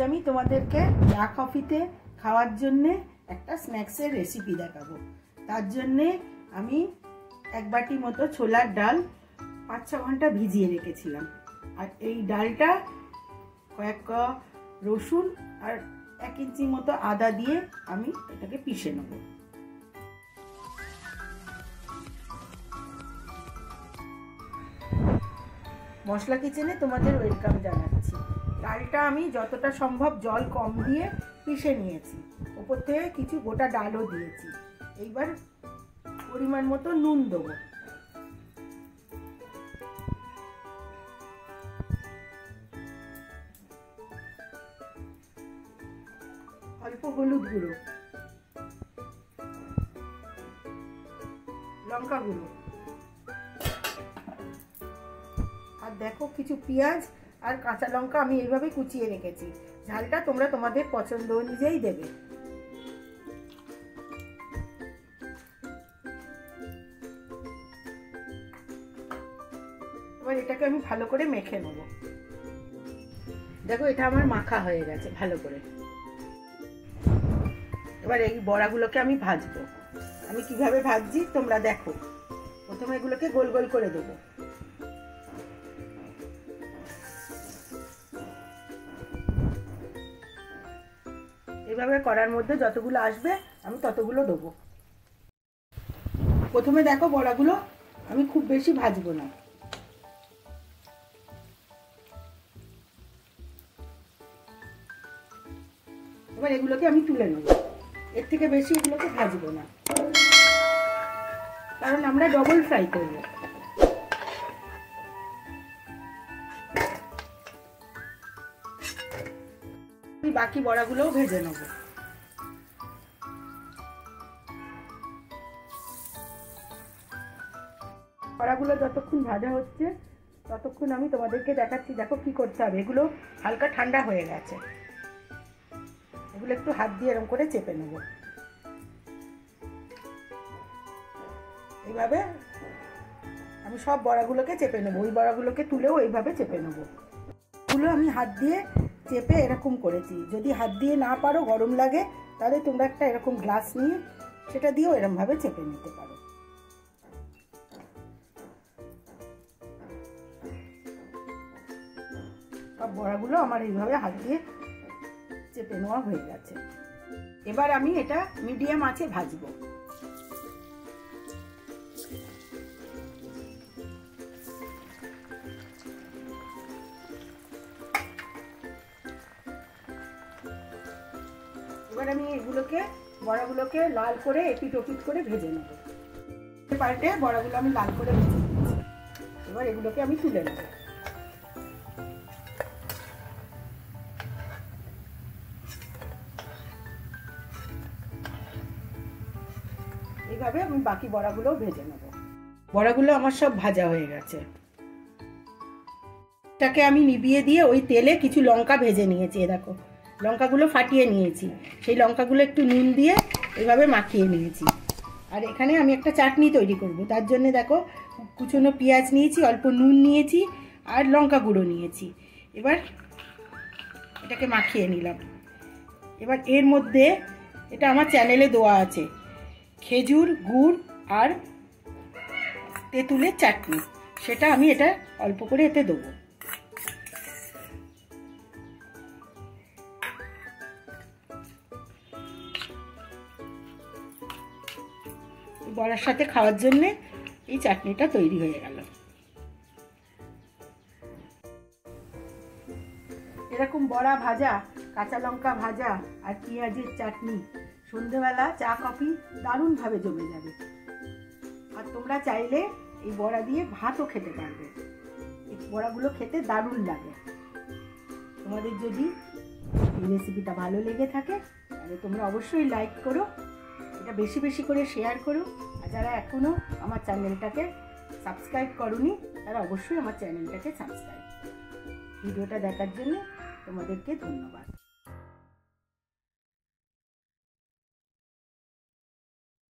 আমি তোমাদেরকে চা কফিতে খাওয়ার জন্যে একটা স্ন্যাক্সের রেসিপি দেখাবো। তার জন্যে আমি এক বাটি মতো ছোলার ডাল 5-6 ঘন্টা ভিজিয়ে রেখেছিলাম। আর এই ডালটা কয়েক রসুন আর 1 ইঞ্চি মতো আদা দিয়ে আমি এটাকে পিষে নেব। মশলা কিচেনে তোমাদের ওয়েলকাম জানাচ্ছি। ডালটা আমি যতটা সম্ভব জল কম দিয়ে পিষে নিয়েছি, ওপর থেকে কিছু গোটা ডালও দিয়েছি। এইবার পরিমাণ মতো নুন দেবো, অল্প হলুদ গুঁড়ো, লঙ্কা গুঁড়ো, আর দেখো কিছু পেঁয়াজ আর কাঁচা লঙ্কা আমি এইভাবে কুচিয়ে রেখেছি। ঝালটা তোমরা তোমাদের পছন্দ অনুযায়ী দেবে। এবার এটাকে আমি ভালো করে মেখে নেব। দেখো এটা আমার মাখা হয়ে গেছে ভালো করে। এবার এই বড়াগুলোকে আমি ভাজবো। আমি কিভাবে ভাজছি তোমরা দেখো। প্রথমে এগুলোকে গোল গোল করে দেবো। এভাবে করার মধ্যে যতগুলো আসবে আমি ততগুলো দেবো। প্রথমে দেখো বড়াগুলো আমি খুব বেশি ভাজবো না। এবার এগুলোকে আমি তুলে নেব। এর থেকে বেশি এগুলোকে ভাজবো না, কারণ আমরা ডবল ফ্রাই করব। আমি বাকি বড়াগুলোও ভেজে নেব। বড়াগুলো যতক্ষণ ভাজা হচ্ছে ততক্ষণ আমি তোমাদেরকে দেখাচ্ছি। দেখো কি করতে হবে। এগুলো হালকা ঠান্ডা হয়ে গেছে। এগুলো একটু হাত দিয়ে এরকম করে চেপে নেব। এইভাবে আমি সব বড়াগুলোকে চেপে নেব। ওই বড়াগুলোকে তুলেও এইভাবে চেপে নেব। এগুলো আমি হাত দিয়ে চেপে এরকম করেছি। যদি হাত দিয়ে না পারো, গরম লাগে, তাহলে তোমরা একটা এরকম গ্লাস নিয়ে সেটা দিয়েও এরকমভাবে চেপে নিতে পারো। সব বড়াগুলো আমার এইভাবে হাত দিয়ে চেপে নেওয়া হয়ে গেছে। এবার আমি এটা মিডিয়াম আঁচে ভাজবো। এবার আমি এগুলোকে বড়াগুলোকে লাল করে এপিট ওপিট করে ভেজে নেব। পাল্টে বড়াগুলো আমি লাল করে ভেজে নিয়েছি। এবার এগুলোকে আমি তুলে নেব। এইভাবে আমি বাকি বড়াগুলোও ভেজে নেব। বড়াগুলো আমার সব ভাজা হয়ে গেছে। এটাকে আমি নিভিয়ে দিয়ে ওই তেলে কিছু লঙ্কা ভেজে নিয়েছি। দেখো লঙ্কাগুলো ফাটিয়ে নিয়েছি। সেই লঙ্কাগুলো একটু নুন দিয়ে এভাবে মাখিয়ে নিয়েছি। আর এখানে আমি একটা চাটনি তৈরি করব। তার জন্য দেখো কুচনো পেঁয়াজ নিয়েছি, অল্প নুন নিয়েছি আর লঙ্কা গুঁড়ো নিয়েছি। এবার এটাকে মাখিয়ে নিলাম। এবার এর মধ্যে, এটা আমার চ্যানেলে দেওয়া আছে, খেজুর গুড় আর তেঁতুলের চাটনি, সেটা আমি এটা অল্প করে এতে দেবো। বড়ার সাথে খাওয়ার জন্য এই চাটনিটা তৈরি হয়ে গেল। এরকম বড়া ভাজা, কাঁচা লঙ্কা ভাজা আর পেঁয়াজের চাটনি সন্ধেবেলা চা কফি দারুণভাবে জমে যাবে। আর তোমরা চাইলে এই বড়া দিয়ে ভাতও খেতে পারবে। এই বড়াগুলো খেতে দারুণ লাগে। তোমাদের যদি এই রেসিপিটা ভালো লেগে থাকে তাহলে তোমরা অবশ্যই লাইক করো, এটা বেশি বেশি করে শেয়ার করো। আর যারা এখনও আমার চ্যানেলটাকে সাবস্ক্রাইব করোনি তারা অবশ্যই আমার চ্যানেলটাকে সাবস্ক্রাইব। ভিডিওটা দেখার জন্য তোমাদেরকে ধন্যবাদ।